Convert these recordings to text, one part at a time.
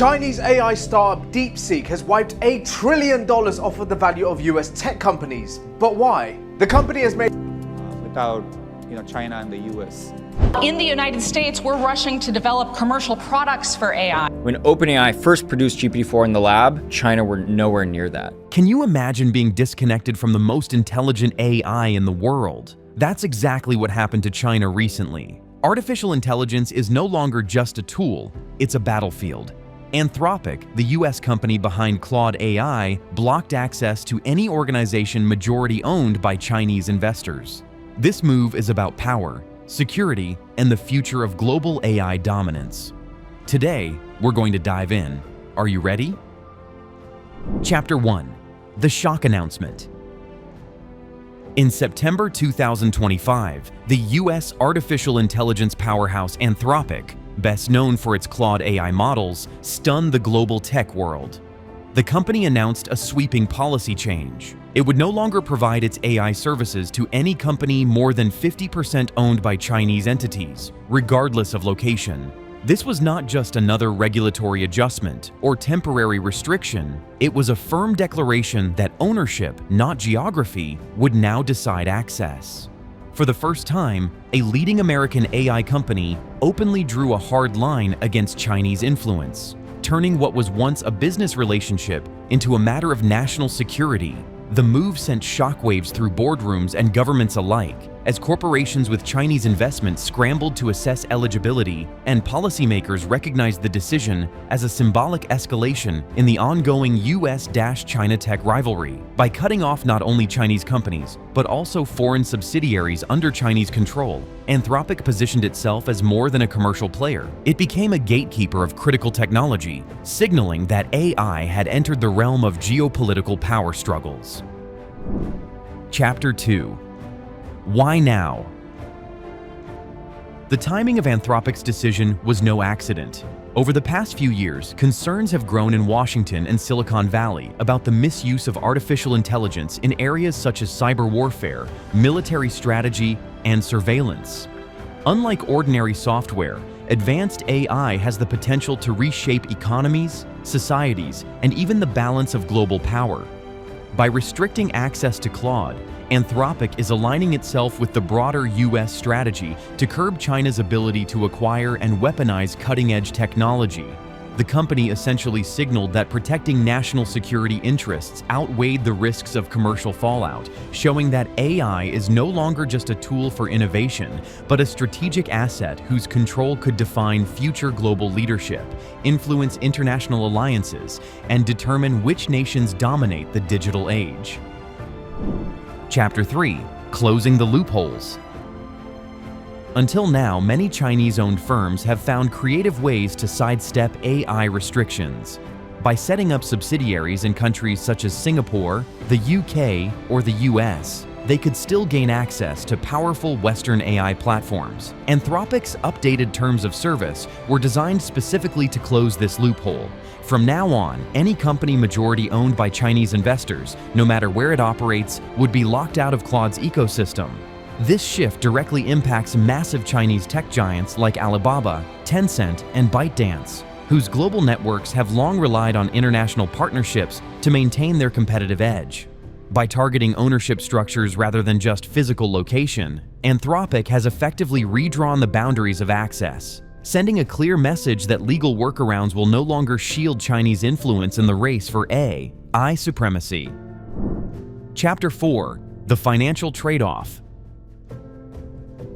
Chinese AI startup DeepSeek has wiped $8 trillion off of the value of US tech companies. But why? The company has made without China and the US. In the United States, we're rushing to develop commercial products for AI. When OpenAI first produced GPT-4 in the lab, China were nowhere near that. Can you imagine being disconnected from the most intelligent AI in the world? That's exactly what happened to China recently. Artificial intelligence is no longer just a tool, it's a battlefield. Anthropic, the US company behind Claude AI, blocked access to any organization majority owned by Chinese investors. This move is about power, security, and the future of global AI dominance. Today, we're going to dive in. Are you ready? Chapter 1. The Shock Announcement. In September 2025, the US artificial intelligence powerhouse Anthropic, best known for its Claude AI models, stunned the global tech world. The company announced a sweeping policy change. It would no longer provide its AI services to any company more than 50% owned by Chinese entities, regardless of location. This was not just another regulatory adjustment or temporary restriction. It was a firm declaration that ownership, not geography, would now decide access. For the first time, a leading American AI company openly drew a hard line against Chinese influence, turning what was once a business relationship into a matter of national security. The move sent shockwaves through boardrooms and governments alike, as corporations with Chinese investments scrambled to assess eligibility, and policymakers recognized the decision as a symbolic escalation in the ongoing US-China tech rivalry. By cutting off not only Chinese companies, but also foreign subsidiaries under Chinese control, Anthropic positioned itself as more than a commercial player. It became a gatekeeper of critical technology, signaling that AI had entered the realm of geopolitical power struggles. Chapter 2. Why now? The timing of Anthropic's decision was no accident. Over the past few years, concerns have grown in Washington and Silicon Valley about the misuse of artificial intelligence in areas such as cyber warfare, military strategy, and surveillance. Unlike ordinary software, advanced AI has the potential to reshape economies, societies, and even the balance of global power. By restricting access to Claude, Anthropic is aligning itself with the broader US strategy to curb China's ability to acquire and weaponize cutting-edge technology. The company essentially signaled that protecting national security interests outweighed the risks of commercial fallout, showing that AI is no longer just a tool for innovation, but a strategic asset whose control could define future global leadership, influence international alliances, and determine which nations dominate the digital age. Chapter 3. Closing the loopholes. Until now, many Chinese-owned firms have found creative ways to sidestep AI restrictions. By setting up subsidiaries in countries such as Singapore, the UK, or the US, they could still gain access to powerful Western AI platforms. Anthropic's updated terms of service were designed specifically to close this loophole. From now on, any company majority owned by Chinese investors, no matter where it operates, would be locked out of Claude's ecosystem. This shift directly impacts massive Chinese tech giants like Alibaba, Tencent, and ByteDance, whose global networks have long relied on international partnerships to maintain their competitive edge. By targeting ownership structures rather than just physical location, Anthropic has effectively redrawn the boundaries of access, sending a clear message that legal workarounds will no longer shield Chinese influence in the race for AI supremacy. Chapter 4. The Financial Trade-off.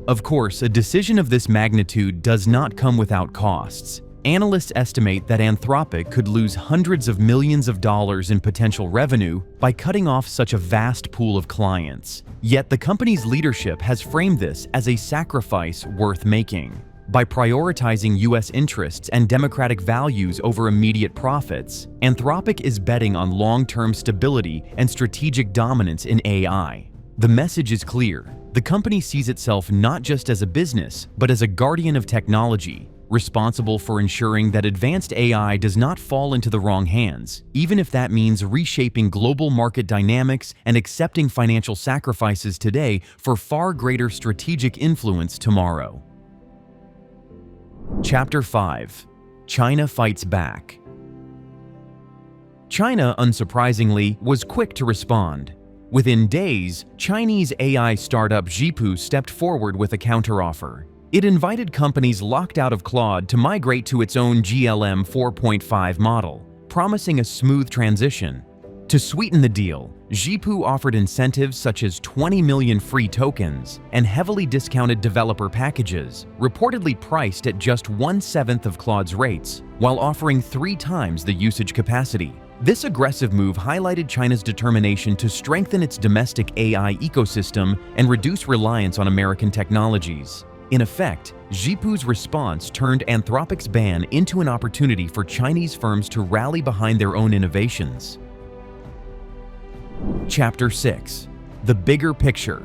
Of course, a decision of this magnitude does not come without costs. Analysts estimate that Anthropic could lose hundreds of millions of dollars in potential revenue by cutting off such a vast pool of clients. Yet the company's leadership has framed this as a sacrifice worth making. By prioritizing US interests and democratic values over immediate profits, Anthropic is betting on long-term stability and strategic dominance in AI. The message is clear. The company sees itself not just as a business, but as a guardian of technology, responsible for ensuring that advanced AI does not fall into the wrong hands, even if that means reshaping global market dynamics and accepting financial sacrifices today for far greater strategic influence tomorrow. Chapter 5. China Fights Back. China, unsurprisingly, was quick to respond. Within days, Chinese AI startup Zhipu stepped forward with a counteroffer. It invited companies locked out of Claude to migrate to its own GLM 4.5 model, promising a smooth transition. To sweeten the deal, Zhipu offered incentives such as 20 million free tokens and heavily discounted developer packages, reportedly priced at just 1/7 of Claude's rates, while offering 3 times the usage capacity. This aggressive move highlighted China's determination to strengthen its domestic AI ecosystem and reduce reliance on American technologies. In effect, Zhipu's response turned Anthropic's ban into an opportunity for Chinese firms to rally behind their own innovations. Chapter 6. The Bigger Picture.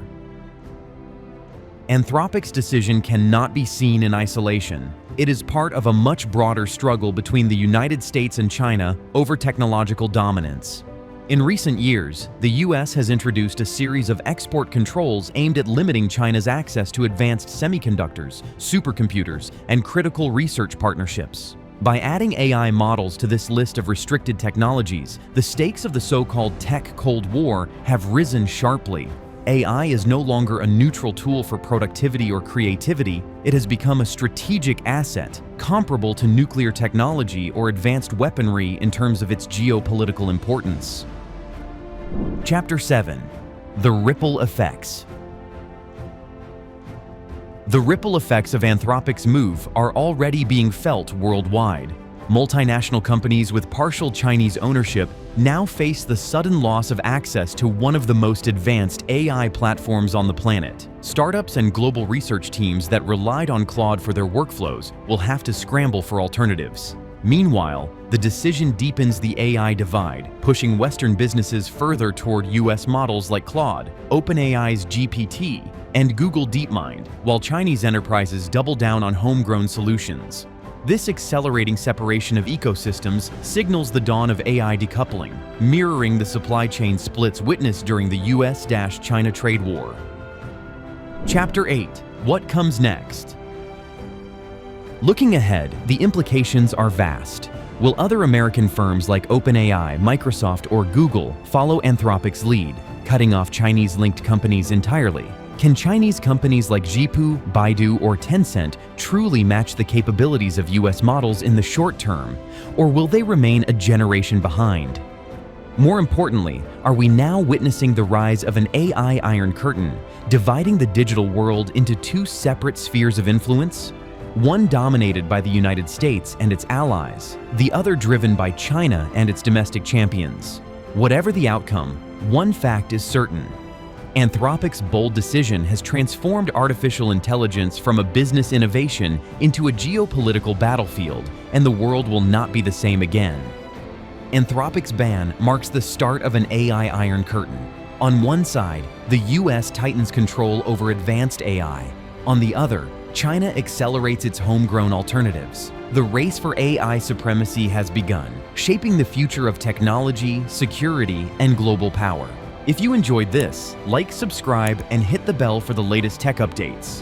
Anthropic's decision cannot be seen in isolation. It is part of a much broader struggle between the United States and China over technological dominance. In recent years, the US has introduced a series of export controls aimed at limiting China's access to advanced semiconductors, supercomputers, and critical research partnerships. By adding AI models to this list of restricted technologies, the stakes of the so-called Tech Cold War have risen sharply. AI is no longer a neutral tool for productivity or creativity. It has become a strategic asset, comparable to nuclear technology or advanced weaponry in terms of its geopolitical importance. Chapter 7. The Ripple Effects. The ripple effects of Anthropic's move are already being felt worldwide. Multinational companies with partial Chinese ownership now face the sudden loss of access to one of the most advanced AI platforms on the planet. Startups and global research teams that relied on Claude for their workflows will have to scramble for alternatives. Meanwhile, the decision deepens the AI divide, pushing Western businesses further toward US models like Claude, OpenAI's GPT, and Google DeepMind, while Chinese enterprises double down on homegrown solutions. This accelerating separation of ecosystems signals the dawn of AI decoupling, mirroring the supply chain splits witnessed during the US-China trade war. Chapter 8. What comes next? Looking ahead, the implications are vast. Will other American firms like OpenAI, Microsoft, or Google follow Anthropic's lead, cutting off Chinese-linked companies entirely? Can Chinese companies like Zhipu, Baidu, or Tencent truly match the capabilities of US models in the short term, or will they remain a generation behind? More importantly, are we now witnessing the rise of an AI Iron Curtain, dividing the digital world into 2 separate spheres of influence? One dominated by the United States and its allies, the other driven by China and its domestic champions. Whatever the outcome, one fact is certain. Anthropic's bold decision has transformed artificial intelligence from a business innovation into a geopolitical battlefield, and the world will not be the same again. Anthropic's ban marks the start of an AI Iron Curtain. On one side, the US tightens control over advanced AI. On the other, China accelerates its homegrown alternatives. The race for AI supremacy has begun, shaping the future of technology, security, and global power. If you enjoyed this, like, subscribe, and hit the bell for the latest tech updates.